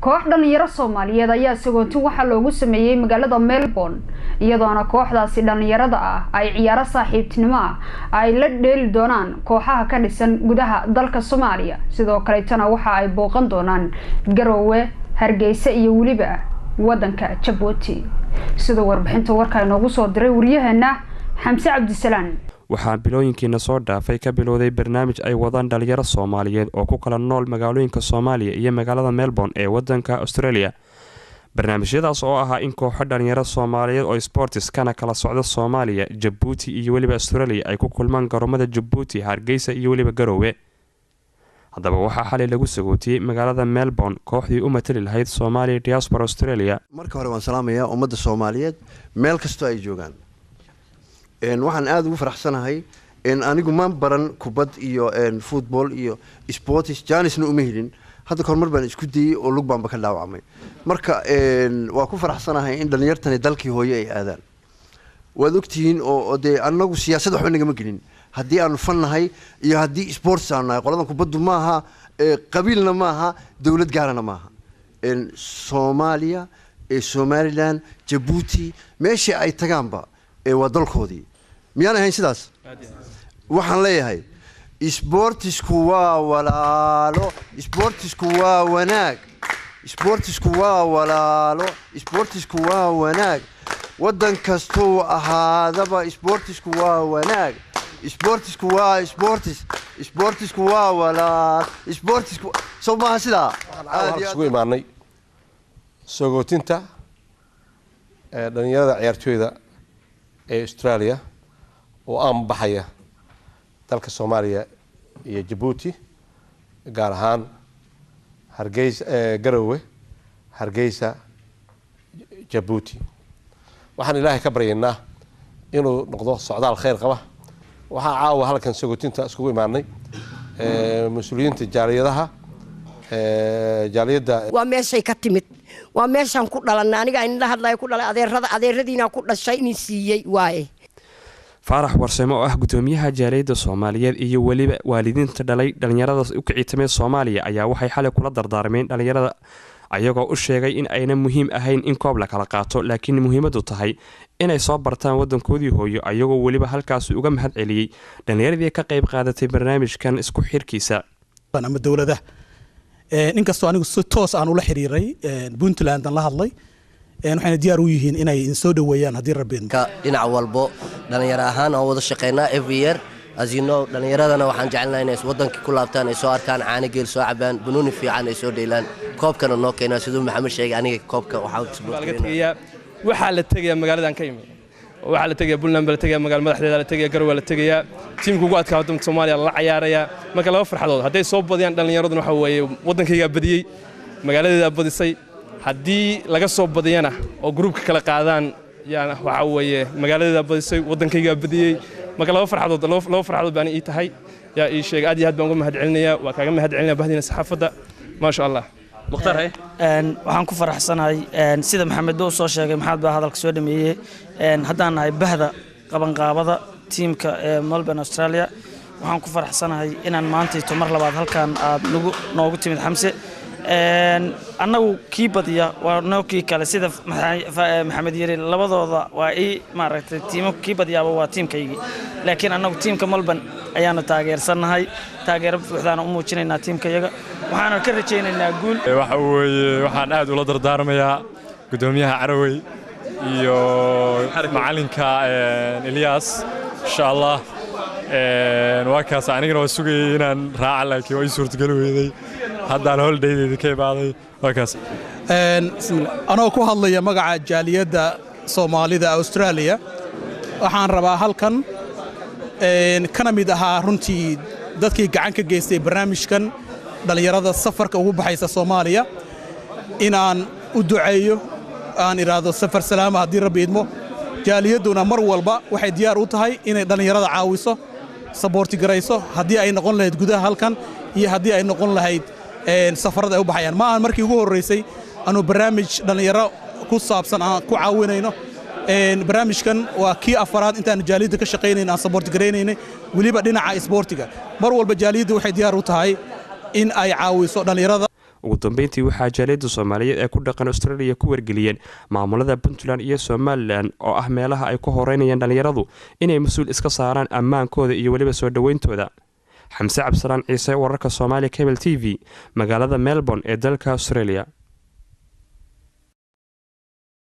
koox dhalinyaro Soomaaliyeed ayaa sagootin waxa loogu sameeyay magaalada Melbourne iyadoona kooxdaasi dhalinyarada ah ay ciyaaro saaxiibtinimo ay la dheeli doonaan kooxaha ka dhisan gudaha dalka Soomaaliya sidoo kale tana waxa ay booqan doonaan Garowe Hargeysa iyo waliba wadanka Djibouti sidoo warbixinta warka inoogu soo diray wariyaheena Xamse Cabdisalaan waxaa bilooyinkiina soo dhaafay ka bilowday barnaamij ay wadaan dhalinyaro Soomaaliyeed oo ku kala nool magaalooyinka Soomaaliya iyo magaalada Melbourne ee wadanka Australia barnaamijyadaas oo ahaa in kooxo dhalinyaro Soomaaliyeed oo sports kana kala socda Soomaaliya Djibouti iyo waliba Australia ay ku kulmaan garoomada Djibouti Hargeysa iyo waliba Garowe haddaba waxaa xalay lagu sagootiyay magaalada Melbourne kooxdii u matali lahayd Soomaaliya Diaspora Australia marka hore waan salaamayaa ummadda Soomaaliyeed meel kasta ay joogaan waxaan aad ugu faraxsanahay anigu ma baran kubad iyo football iyo sports jaanisna uma helin hadda kormar baan isku dayay oo lug baan ka dhaawacmay marka waa ku faraxsanahay in dhalinyartani dalkii hooyo ay aadaan waad ogtihiin oo anagu siyaasad waxba naga ma gelin haddii aanu fannahay iyo haddii sports aanu nahay qoladan kubaddu maaha qabiilna maaha dowlad gaarana maaha Soomaaliya Somaliland Djibouti meesha ay tagaanba waa dalkoodii miyaan ahayn sidaas waxaan leeyahay sportsku waa walaalo sportsku waa wanaag sportsku waa walaalo sportsku waa wanaag wadan kastoo ahaadaba sportsku waa wanaag sportsku waa sportsku waa walaal sportsku soo ma sida aad isugu imaanay sagootinta dhalinyarada ciyaartooyda ee Australia oo aan baxaya dalka Soomaaliya iyo Djibouti gaar ahaan Hargeysa Garowe Hargeysa Djibouti waxaan Ilaahay ka baryaynaa inuu noqdo socdaal khayr qaba waxa caawa halkan sagootinta iskugu imaanay mas'uuliyiinta jaaliyada waa meeshay ka timid waa meeshan ku dhalanay aniga in la hadlay ku dhalay adeeradiina ku dhashay in siiyay waaye Farax Warsamo oo ah gudoomiyaha jaaliyada Soomaaliyeed iyo waliba waalidiinta dhalay dhalinyarada u kicitamay Soomaaliya ayaa waxay xalay kula dardaarmeen dhalinyarada ayagoo u sheegay in ayna muhiim ahayn in koob la kala qaato laakiin muhiimadu tahay inay soo bartaan wadankoodii hooyo ayagoo waliba halkaas uga mahad celiyay dhalinyaradii ka qayb qaadatay barnaamijkan isku xirkiisa ama dawladda inkastoo anigu si toos aan ula xiriiray Puntland aan la hadlay waxayna diyaar u yihiin inay soo dhaweeyaan hadii rabeen ka dhinac walbo dhalinyaro ahaan oo wada shaqeynaa every year as you know dhalinyaradana waxaan jecelnahay inay wadanka ku laabtaan ay soo arkaan caano geel soo cabaan bunuuni fiican ay soo dheelaan koobkana noo keenaa sidoo Maxamed sheegay aniga koobka waxa la tagay magaaladan ka yimid waxa la tagay Puntland la tagay magaalada madaxdeeda la tagay Garowe la tagay teamku ugu adkaa wadanka Soomaaliya la ciyaaraya marka laba farxadood haday soo badiyaan dhalinyaraduna waxa weeye wadankayga badiyay magaaladeeda badisay haddii laga soo badiyana oo groupka kala qaadaan yaana waxa weeye magaaladeeda badisay wadankayga badiyay marka laba farxadood baan ii tahay yaa ii sheeg aad iyo aad baan uga mahad celinayaa waa kaaga mahad celinaa bahdina saxaafada ma sha Allah muqtar hay waxaan ku faraxsanahay sida Maxamed oo soo sheegay maxaad baa hadalka soo dhameeyay haddaan nahay bahda qaban qaabada teamka Melbourne Australia waxaan ku faraxsanahay inaan maanta mar labaad halkaan aad noogu timid Xamse annagu kii badiya waa nookii kale sida Maxamed yiri labadooda waa ay maaragtay tiimo kii badiyaaba waa teamkaygi laakiin annagu teamka Melbourne ayaanu taageersanahay taageero buuxdaan u muujinaynaa teamkayaga waxaan ka rajaynaynaa guul waxa weeye waxaan aad ula dardaarmayaa gudoomiyaha Caraway iyo macalinka Ilyas insha Allah waa kaas anigana waa sugayay inaan raaco laakiin way suurtagal weeday haddaan holiday ka imaaday waa kaas anoo ku hadlaya magaca jaaliyada Soomaalida Australia waxaan rabaa halkan kana mid ahaa runtii dadkii gacan ka geystay barnaamijkan dhalinyarada safarka ugu baxaysa Soomaaliya inaan u duceeyo aan iraado safar salaam haddii Rabbi idmo jaaliyaduna mar walba waxay diyaar u tahay inay dhalinyarada caawiso support garayso haddii ay noqon lahayd gudaha halkan iyo haddii ay noqon lahayd safarada ay u baxayaan ma aan markii ugu horeysay aanu barnaamij dhalinyaro ku saabsan aan ku caawinayno barnaamijkan waa kii afaraad intaan jaaliyada ka shaqeynayna aan support garaynayna waliba dhinaca sportiga mar walba jaaliyadu waxay diyaar u tahay in ay caawiso dhalinyarada ugu dambeyntii waxaa jaaliyadda Soomaaliyeed ee ku dhaqan Australia ku wargeliyeen maamulada Puntland iyo Somaliland oo ah meelaha ay ku horeynayaan dhalinyaradu inay mas'uul iska saaraan ammaankooda iyo waliba soo dhaweyntooda. Xamse Cabsalaan Ciise, wararka Soomaaliya Cable TV, magaalada Melbourne ee dalka Australia.